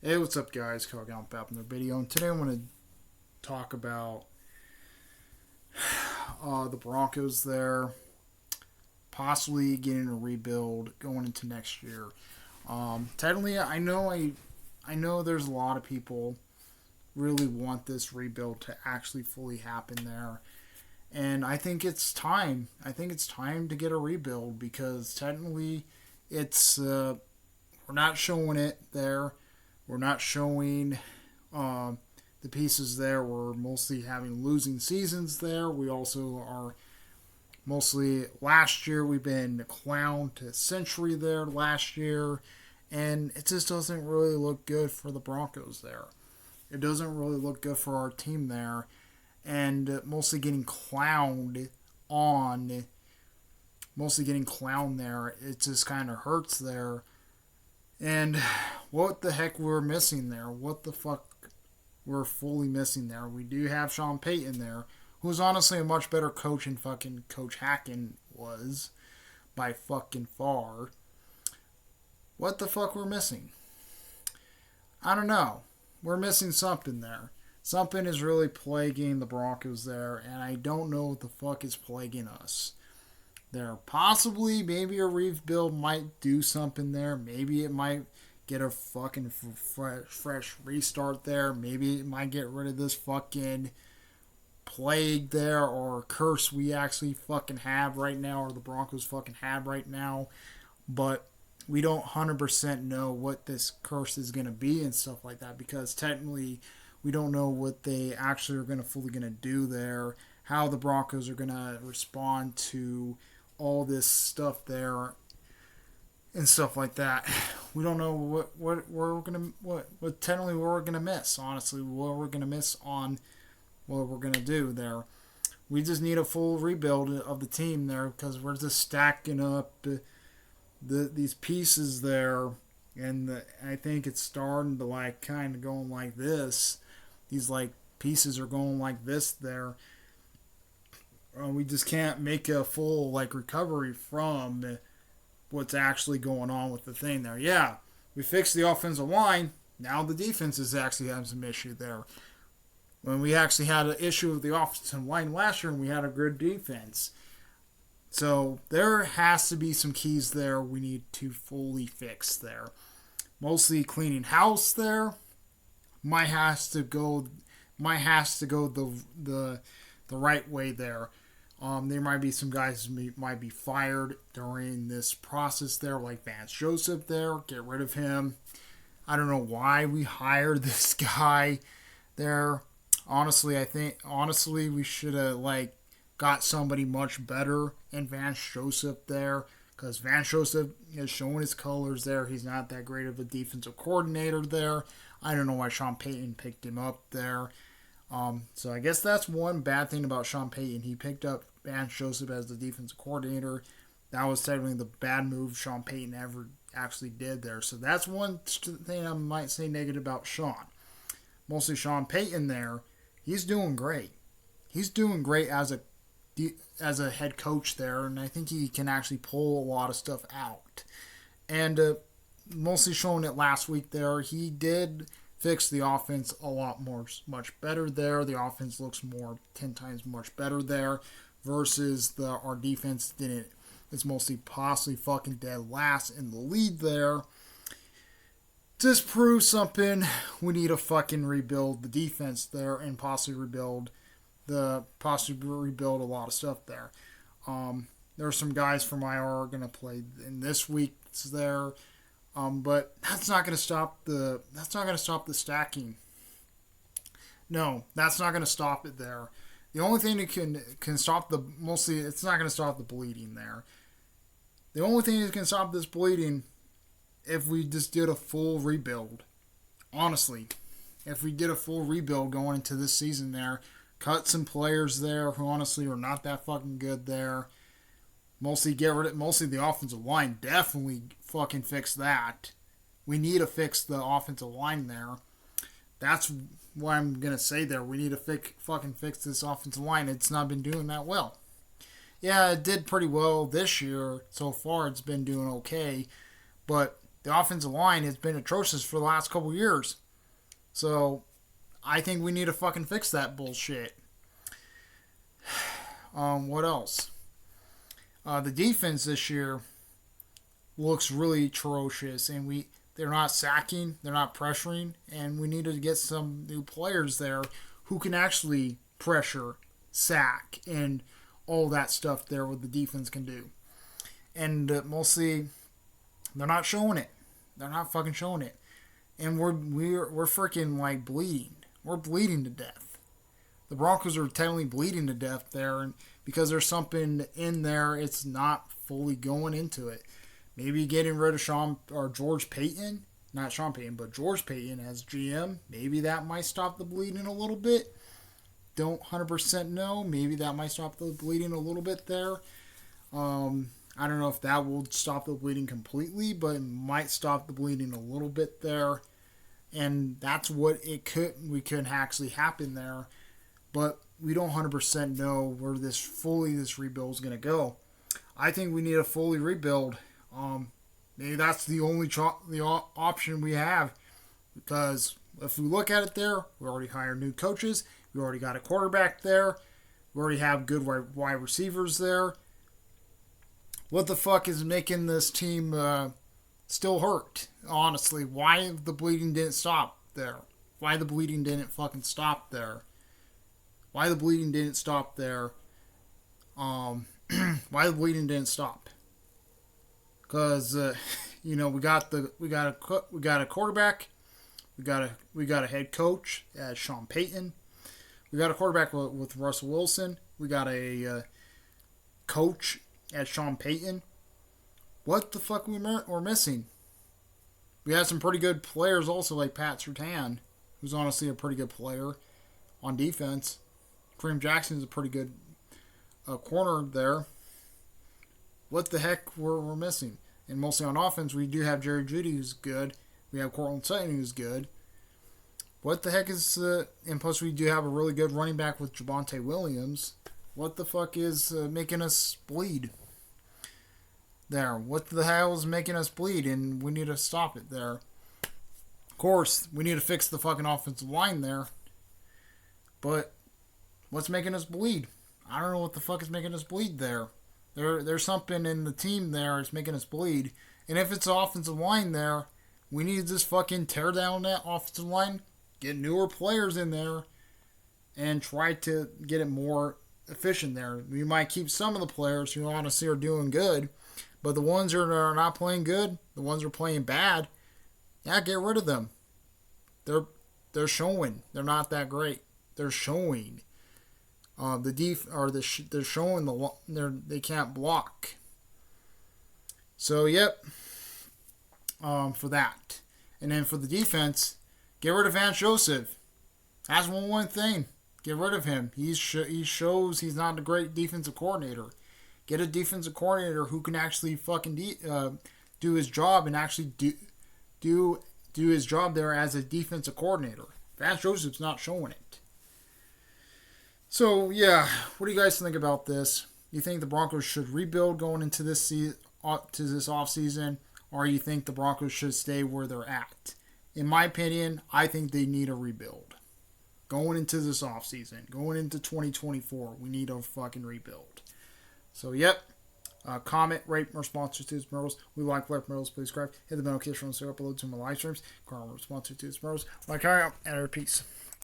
Hey, what's up, guys? Cog on back in the video, and today I want to talk about the Broncos there, possibly getting a rebuild going into next year. Technically, I know there's a lot of people really want this rebuild to actually fully happen there, and I think it's time. I think it's time to get a rebuild because technically, it's we're not showing it there. We're not showing the pieces there. We're mostly having losing seasons there. We also are mostly last year. We've been clowned to century there last year, and it just doesn't really look good for the Broncos there. It doesn't really look good for our team there, and on, mostly getting clowned there. It just kind of hurts there. And what the heck we're missing there? What the fuck we're fully missing there? We do have Sean Payton there, who's honestly a much better coach than fucking Coach Hacken was by fucking far. What the fuck we're missing? I don't know. We're missing something there. Something is really plaguing the Broncos there, and I don't know what the fuck is plaguing us there. Possibly, maybe a rebuild might do something there. Maybe it might get a fucking fresh restart there. Maybe it might get rid of this fucking plague there or curse we actually fucking have right now, or the Broncos fucking have right now. But we don't 100% know what this curse is going to be and stuff like that, because technically we don't know what they actually are going to fully going to do there, how the Broncos are going to respond to all this stuff there and stuff like that. We don't know what we're gonna what technically what we're gonna miss. Honestly, what we're gonna miss on what we're gonna do there. We just need a full rebuild of the team there, because we're just stacking up these pieces there, and I think it's starting to like kind of going like this. These like pieces are going like this there. We just can't make a full like recovery from what's actually going on with the thing there. Yeah, we fixed the offensive line. Now the defense is actually having some issue there. When we actually had an issue with the offensive line last year, and we had a good defense. So there has to be some keys there we need to fully fix there. Mostly cleaning house there. Might has to go the right way there. There might be some guys who might be fired during this process there, like Vance Joseph there. Get rid of him. I don't know why we hired this guy there. Honestly, we should have like got somebody much better in Vance Joseph there, because Vance Joseph is showing his colors there. He's not that great of a defensive coordinator there. I don't know why Sean Payton picked him up there. So I guess that's one bad thing about Sean Payton. He picked up Vance Joseph as the defensive coordinator. That was technically the bad move Sean Payton ever actually did there. So that's one thing I might say negative about Sean. Mostly Sean Payton there. He's doing great. He's doing great as a head coach there, and I think he can actually pull a lot of stuff out. And mostly showing it last week there, he did fix the offense a lot much better there. The offense looks 10 times much better there, versus our defense didn't. It's mostly possibly fucking dead last in the lead there. Just proves something. We need to fucking rebuild the defense there, and possibly rebuild a lot of stuff there. There are some guys from IR going to play in this week's there. But that's not going to stop the stacking. No, that's not going to stop it there. The only thing that can stop it's not going to stop the bleeding there. The only thing that can stop this bleeding, if we just did a full rebuild. Honestly, if we did a full rebuild going into this season there, cut some players there who honestly are not that fucking good there. Mostly the offensive line. Definitely fucking fix that. We need to fix the offensive line there. That's what I'm going to say there. We need to fucking fix this offensive line. It's not been doing that well. Yeah, it did pretty well this year. So far, it's been doing okay. But the offensive line has been atrocious for the last couple of years. So I think we need to fucking fix that bullshit. What else? The defense this year looks really atrocious, and they're not sacking, they're not pressuring, and we need to get some new players there who can actually pressure, sack, and all that stuff there what the defense can do. And mostly, they're not showing it. They're not fucking showing it. And we're freaking like bleeding. We're bleeding to death. The Broncos are technically bleeding to death there, and because there's something in there, it's not fully going into it. Maybe getting rid of George Payton, not Sean Payton, but George Payton as GM. Maybe that might stop the bleeding a little bit. Don't 100% know. Maybe that might stop the bleeding a little bit there. I don't know if that will stop the bleeding completely, but it might stop the bleeding a little bit there. And that's what we could actually happen there. But we don't 100% know where this rebuild is going to go. I think we need a fully rebuild. Maybe that's the only option we have, because if we look at it there, we already hired new coaches. We already got a quarterback there. We already have good wide receivers there. What the fuck is making this team still hurt? Honestly, why the bleeding didn't stop there? Why the bleeding didn't fucking stop there? Why the bleeding didn't stop there? Why the bleeding didn't stop? Because we got a quarterback, we got a head coach as Sean Payton, we got a quarterback with Russell Wilson, we got a coach as Sean Payton. What the fuck we're missing? We have some pretty good players also, like Pat Surtain, who's honestly a pretty good player on defense. Kareem Jackson is a pretty good corner there. What the heck we're missing? And mostly on offense, we do have Jerry Jeudy, who's good. We have Cortland Sutton, who's good. What the heck is... and plus we do have a really good running back with Javonte Williams. What the fuck is making us bleed there? What the hell is making us bleed? And we need to stop it there. Of course, we need to fix the fucking offensive line there. But what's making us bleed? I don't know what the fuck is making us bleed there. There's something in the team there that's making us bleed. And if it's the offensive line there, we need to just fucking tear down that offensive line, get newer players in there, and try to get it more efficient there. We might keep some of the players who honestly are doing good, but the ones that are not playing good, the ones that are playing bad, yeah, get rid of them. They're showing. They're not that great. They're showing. They're showing they can't block. So yep, for that, and then for the defense, get rid of Vance Joseph. That's one thing. Get rid of him. He shows he's not a great defensive coordinator. Get a defensive coordinator who can actually fucking do his job and actually do his job there as a defensive coordinator. Vance Joseph's not showing it. So, yeah, what do you guys think about this? You think the Broncos should rebuild going into this offseason, or you think the Broncos should stay where they're at? In my opinion, I think they need a rebuild. Going into this offseason, going into 2024, we need a fucking rebuild. So, yep. Comment, rate, and response to Tuesday Murders. We like Black Murders. Please subscribe. Hit the bell notification so upload to my live streams. Comment, response to Tuesday Murders. Like, all right, and peace.